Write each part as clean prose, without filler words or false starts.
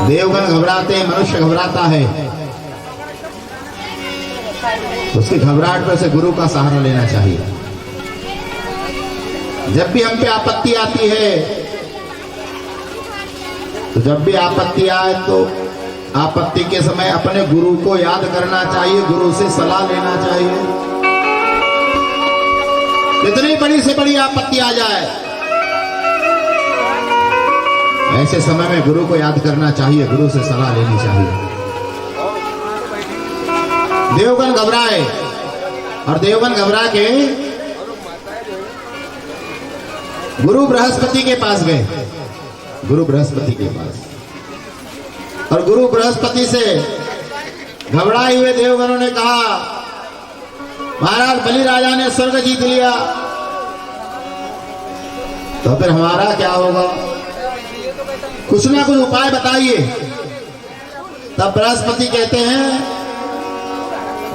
देवगण घबराते हैं, मनुष्य घबराता है, उसकी घबराहट पर से गुरु का सहारा लेना चाहिए। जब भी हम पे आपत्ति आती है, तो जब भी आपत्ति आए तो आपत्ति के समय अपने गुरु को याद करना चाहिए, गुरु से सलाह लेना चाहिए। कितनी बड़ी से बड़ी आपत्ति आ जाए, ऐसे समय में गुरु को याद करना चाहिए, गुरु से सलाह लेनी चाहिए। देवगण घबराए और देवगण घबरा के गुरु बृहस्पति के पास गए, गुरु बृहस्पति के पास। और गुरु बृहस्पति से घबराए हुए देवगणों ने कहा, महाराज बलि राजा ने स्वर्ग जीत लिया, तो फिर हमारा क्या होगा? कुछ ना कुछ उपाय बताइए। तब बृहस्पति कहते हैं,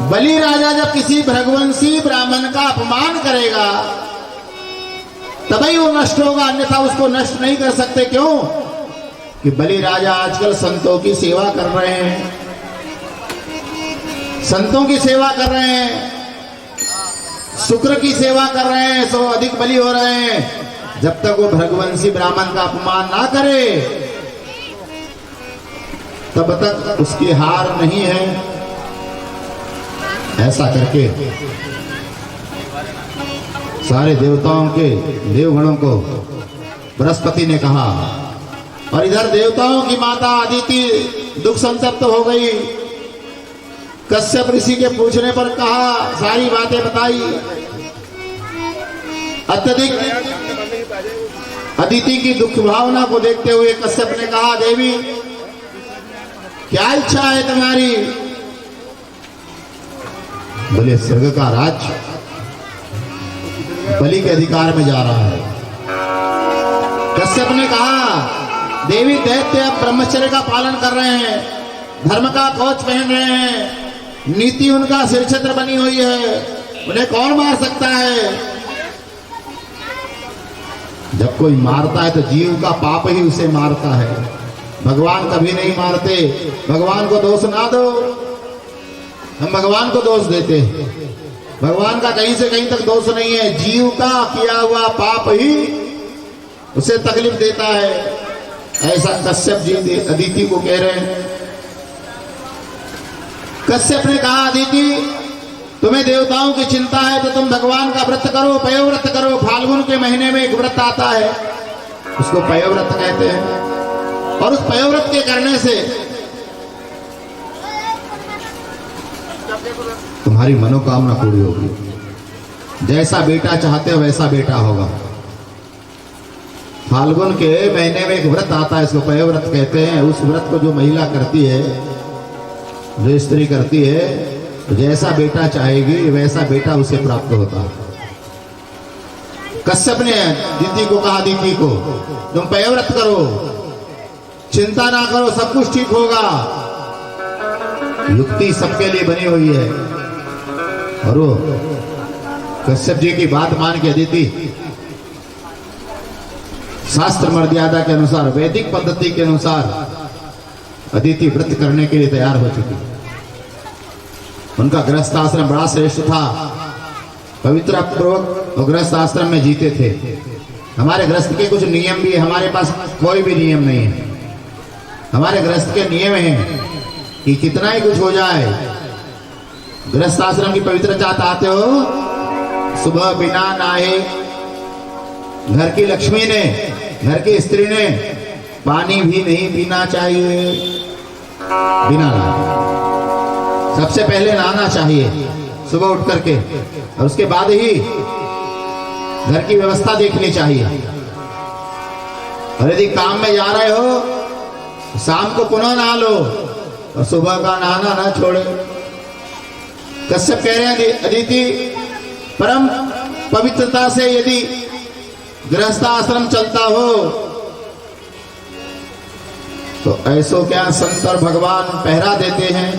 बलि राजा जब किसी भृगवंशी ब्राह्मण का अपमान करेगा तभी वो नष्ट होगा, अन्यथा उसको नष्ट नहीं कर सकते। क्यों? कि बलि राजा आजकल संतों की सेवा कर रहे हैं, संतों की सेवा कर रहे हैं, शुक्र की सेवा कर रहे हैं, सो अधिक बलि हो रहे हैं। जब तक वो भृगवंशी ब्राह्मण का अपमान ना करे तब तक उसकी हार नहीं है। ऐसा करके सारे देवताओं के देवगणों को बृहस्पति ने कहा। और इधर देवताओं की माता अदिति दुख संतप्त हो गई। कश्यप ऋषि के पूछने पर कहा, सारी बातें बताई। अत्यधिक अदिति की दुख भावना को देखते हुए कश्यप ने कहा, देवी क्या इच्छा है तुम्हारी? बोले, स्वर्ग का राज बलि के अधिकार में जा रहा है। कश्यप ने कहा, देवी दैत्य अब ब्रह्मचर्य का पालन कर रहे हैं, धर्म का कवच पहन रहे हैं, नीति उनका सिर छत्र बनी हुई है, उन्हें कौन मार सकता है? जब कोई मारता है तो जीव का पाप ही उसे मारता है, भगवान कभी नहीं मारते। भगवान को दोष ना दो, हम भगवान को दोष देते। भगवान का कहीं से कहीं तक दोष नहीं है, जीव का किया हुआ पाप ही उसे तकलीफ देता है। ऐसा कश्यप जी अदिति को कह रहे हैं। कश्यप ने कहा, अदिति तुम्हें देवताओं की चिंता है तो तुम भगवान का व्रत करो, पयोव्रत करो। फाल्गुन के महीने में एक व्रत आता है, उसको पयोव्रत कहते हैं। और उस पयोव्रत के करने से तुम्हारी मनोकामना पूरी होगी, जैसा बेटा चाहते हो वैसा बेटा होगा। फाल्गुन के महीने में एक व्रत आता है, इसको पयोव्रत कहते हैं। उस व्रत को जो महिला करती है, जो स्त्री करती है, तो जैसा बेटा चाहेगी वैसा बेटा उसे प्राप्त होता है। कश्यप ने दीदी को कहा, दीदी को तुम पयोव्रत करो, चिंता ना करो, सब कुछ ठीक होगा। युक्ति सबके लिए बनी हुई है। और वो कश्यप जी की बात मान के अदिति शास्त्र मर्यादा के अनुसार, वैदिक पद्धति के अनुसार अदिति व्रत करने के लिए तैयार हो चुकी। उनका गृहस्थ आश्रम बड़ा श्रेष्ठ था, पवित्र पूर्वक और गृहस्थ आश्रम में जीते थे। हमारे गृहस्थ के कुछ नियम भी है, हमारे पास कोई भी नियम नहीं है। हमारे गृहस्थ के नियम हैं कि कितना ही कुछ हो जाए, गृहस्थ आश्रम की पवित्रता चाहते हो, सुबह बिना नहाए घर की लक्ष्मी ने, घर की स्त्री ने पानी भी नहीं पीना चाहिए, बिना नहाए। सबसे पहले नहाना चाहिए सुबह उठ करके, और उसके बाद ही घर की व्यवस्था देखनी चाहिए। और यदि काम में जा रहे हो, शाम को पुनः नहा लो और सुबह का नहाना ना छोड़े। कश्यप कह रहे हैं, अदिति परम पवित्रता से यदि गृहस्थ आश्रम चलता हो तो ऐसो क्या संत और भगवान पहरा देते हैं।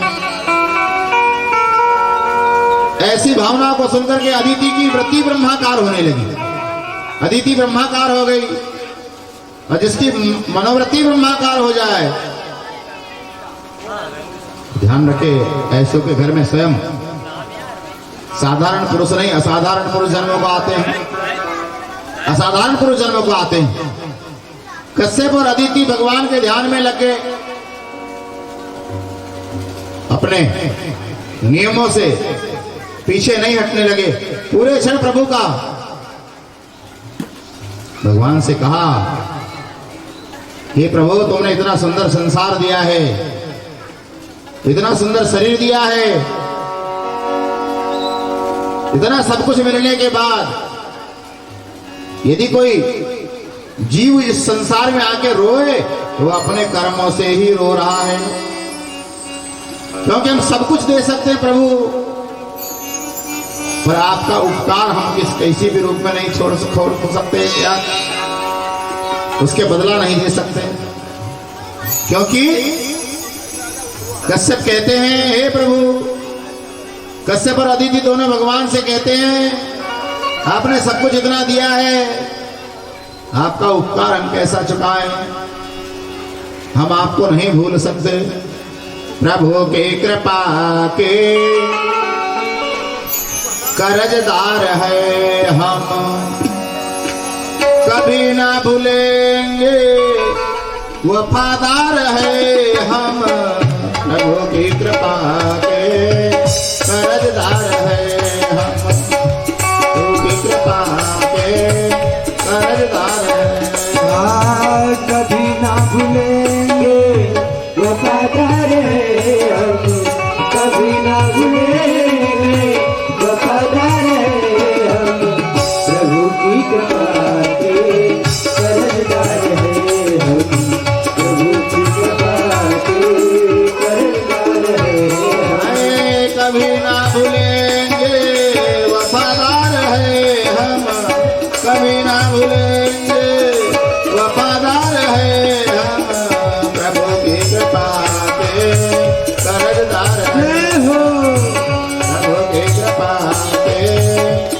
ऐसी भावना को सुनकर के अदिति की वृत्ति ब्रह्माकार होने लगी। अदिति ब्रह्माकार हो गई, और जिसकी मनोवृत्ति ब्रह्माकार हो जाए ध्यान रखे, ऐसों के घर में स्वयं साधारण पुरुष नहीं असाधारण पुरुष जन्मों को आते हैं, असाधारण पुरुष जन्मों को आते हैं। कश्यप और अदिति भगवान के ध्यान में लग गए, अपने नियमों से पीछे नहीं हटने लगे। पूरे क्षण प्रभु का भगवान से कहा, हे प्रभु तुमने इतना सुंदर संसार दिया है, इतना सुंदर शरीर दिया है, इतना सब कुछ मिलने के बाद यदि कोई जीव इस संसार में आके रोए तो वो अपने कर्मों से ही रो रहा है, क्योंकि हम सब कुछ दे सकते हैं प्रभु, पर आपका उपकार हम किसी भी रूप में नहीं छोड़ सकते या उसके बदला नहीं दे सकते। क्योंकि कश्यप कहते हैं, हे प्रभु, कश्यप और अदिति दोनों भगवान से कहते हैं आपने सब कुछ इतना दिया है, आपका उपकार हम कैसा चुकाएं, हम आपको नहीं भूल सकते। प्रभु के कृपा के कर्जदार है हम, कभी ना भूलेंगे, वफादार है हम। प्रभु की कृपा के कर्जदार है हम, प्रभु की कृपा के कर्जदार है। कभी ना भूलेंगे, वफादार है हम, कभी ना भूलेंगे, वफादार है हम। प्रभु की कृपा के कर्जदार है हम, प्रभु की कृपा के कर्जदार है हम। कभी ना भूलेंगे, वफादार है हम, कभी ना भूलेंगे, वफादार है हम। प्रभु की कृपा के कर्जदार है हो, प्रभु की कृपा के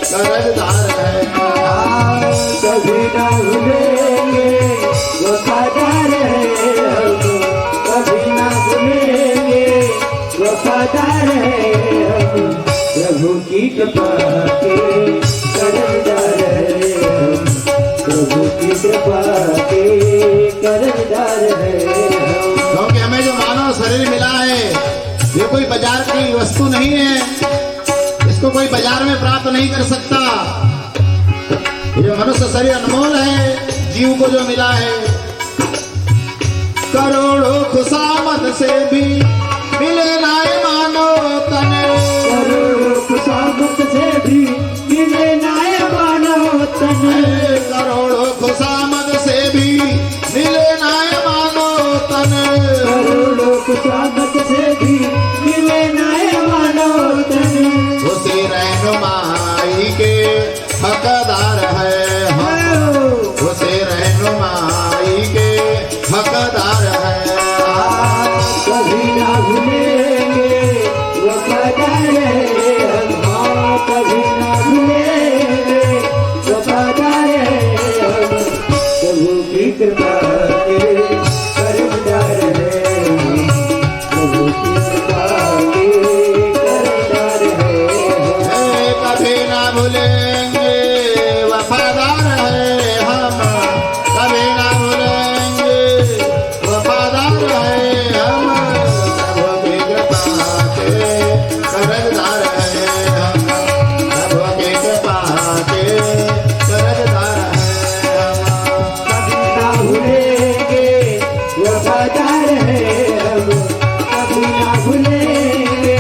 कर्जदार है। कभी ना भूलेंगे, वफादार है हम, कभी ना भूलेंगे, वफादार है हम। प्रभु की कृपा के कर्जदार है हम, प्रभु की कृपा के कर्जदार है हम। क्योंकि हमें जो मानव शरीर मिला है ये कोई बाजार की वस्तु नहीं है, इसको कोई बाजार में प्राप्त नहीं कर सकता। ये मनुष्य शरीर अनमोल है, जीव को जो मिला है। करोड़ों खुशामद से भी मिले ना मानो तन, करोड़ों खुशामद से भी मिले ना मानो तन, करोड़ों खुशामद से भी मिले ना मानो तन, करोड़ों खुशामद से भी मिले ना मानो तन। उसी रहनुमाई के हकदार है हम, उसे रहनुमाई के हकदार है। कभी ना भूलेंगे, वफादार है हम, कभी ना भूलेंगे, वफादार है हम। प्रभु की कृपा के कर्जदार है हम, प्रभु की कृपा के कर्जदार है हम। कभी ना भूलेंगे, वफादार है हम, कभी ना भूलेंगे, वफादार है हम। प्रभु की कृपा के कर्जदार है हम, प्रभु की कृपा के कर्जदार है हम। कभी ना भूलेंगे, वफादार है हम, कभी ना भूलेंगे,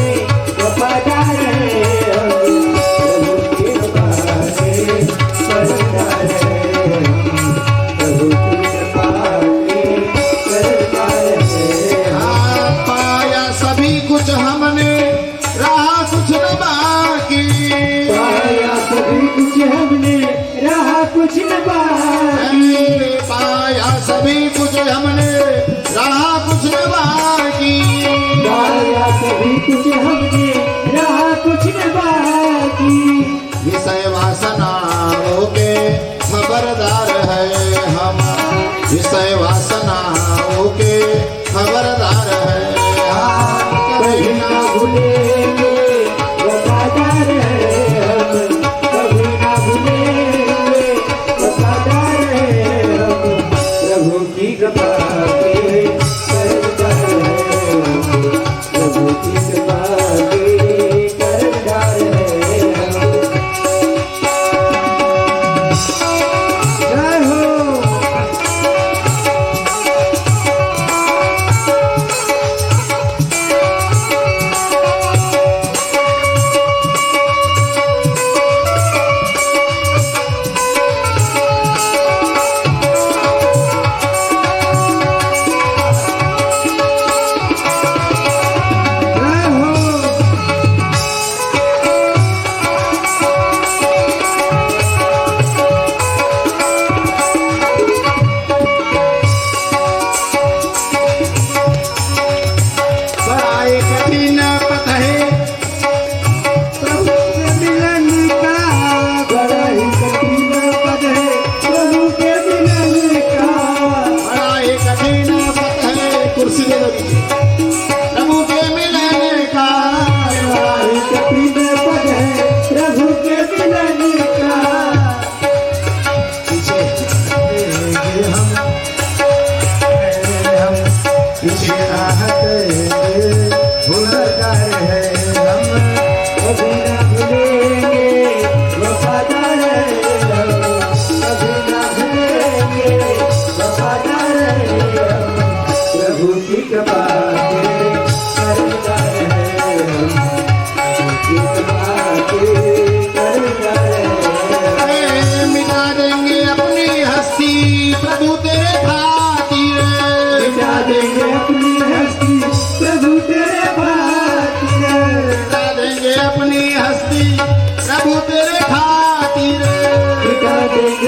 वफादार है हम। प्रभु की कृपा के कर्जदार है हम, प्रभु की कृपा के कर्जदार है हम। पाया सभी कुछ हमने, रहा कुछ न बाकी। पाया सभी कुछ हमने, रहा कुछ न बाकी। पाया सभी कुछ हमने, रहा कुछ न बाकी। पाया सभी कुछ हमने, रहा कुछ न बाकी। विषय वासनाओं के खबरदार है हम, विषय वासनाओं के खबरदार है। के कर्जदार हैं हम, प्रभु की कृपा के कर्जदार हैं हम। जय हो।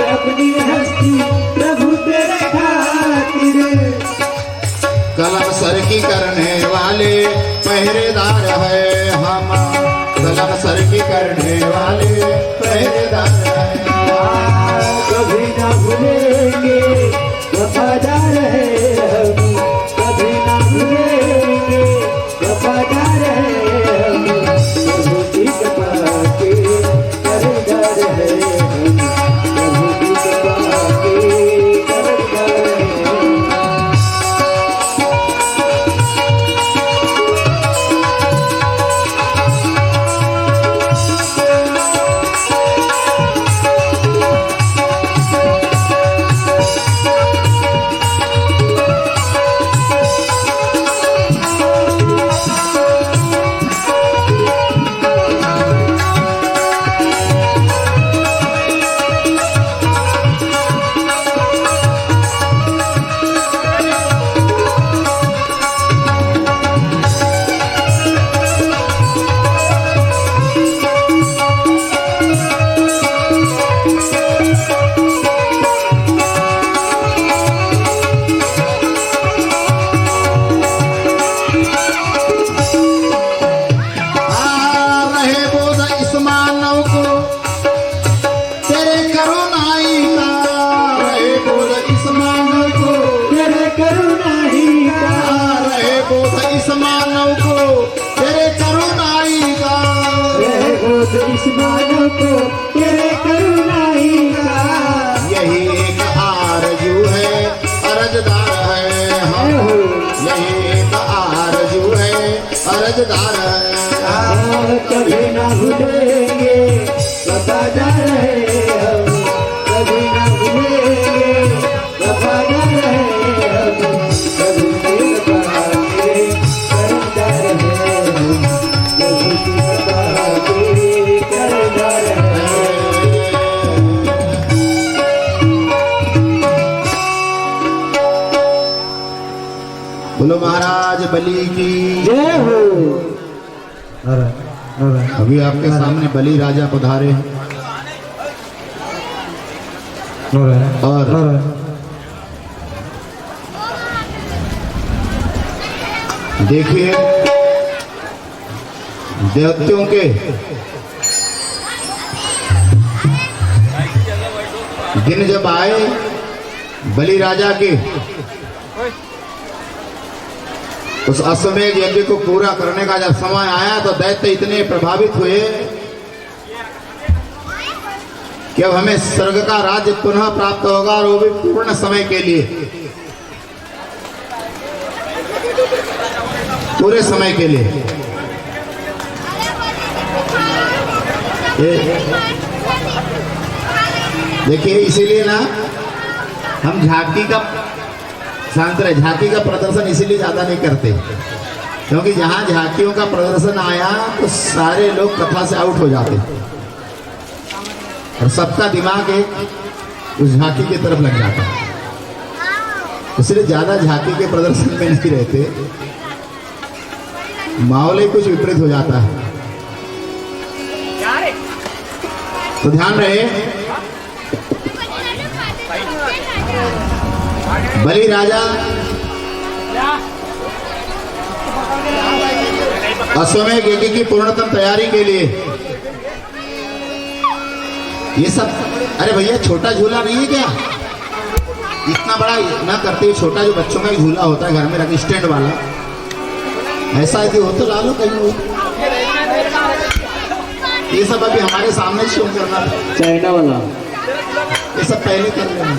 अपनी हस्ती प्रभु तेरे खातिर। कलम सर की करने वाले पहरेदार है हम, कलम सर की करने वाले पहरेदार है। कभी ना भूलेंगे वफादार है हम, कभी ना भूलेंगे वफादार है हम, प्रभु की कृपा के कर्जदार है हम, प्रभु की कृपा के कर्जदार है हम। इस मानव को तेरे करुणाई का, यही एक आरज़ू है अर्जदार है हम, यही एक आरज़ू है अर्जदार है। कभी ना भूलेंगे वफादार है हम, कभी ना भूलेंगे वफादार है हम, प्रभु की कृपा के कर्जदार है हम, प्रभु की कृपा के कर्जदार है। बोलो महाराज बलि की जय हो। अभी आपके सामने बलि राजा पधारे हैं और देखिए देवताओं के दिन जब आए बलि राजा के, उस अश्वमेध यज्ञ को पूरा करने का जब समय आया तो दैत्य इतने प्रभावित हुए कि अब हमें स्वर्ग का राज्य पुनः प्राप्त होगा और वो भी पूर्ण समय के लिए। पूरे समय के लिए। देखिए इसीलिए ना हम झांकी का शांत रहे, झांकी का प्रदर्शन इसीलिए ज्यादा नहीं करते क्योंकि जहां झांकियों का प्रदर्शन आया तो सारे लोग कथा से आउट हो जाते और सबका दिमाग एक उस झांकी की तरफ लग जाता है। इसलिए ज्यादा झांकी के प्रदर्शन में नहीं रहते, माहौल ही कुछ विपरीत हो जाता है। तो ध्यान रहे, बलि राजा अश्वमेध यज्ञ की पूर्णतम तैयारी के लिए ये सब। अरे भैया छोटा झूला नहीं है क्या? इतना बड़ा ना करते, छोटा जो बच्चों का झूला होता है घर में रख स्टैंड वाला, ऐसा यदि हो तो ला लो कहीं। ये सब अभी हमारे सामने शो करना था, चाइना वाला ये सब पहले कर लेना।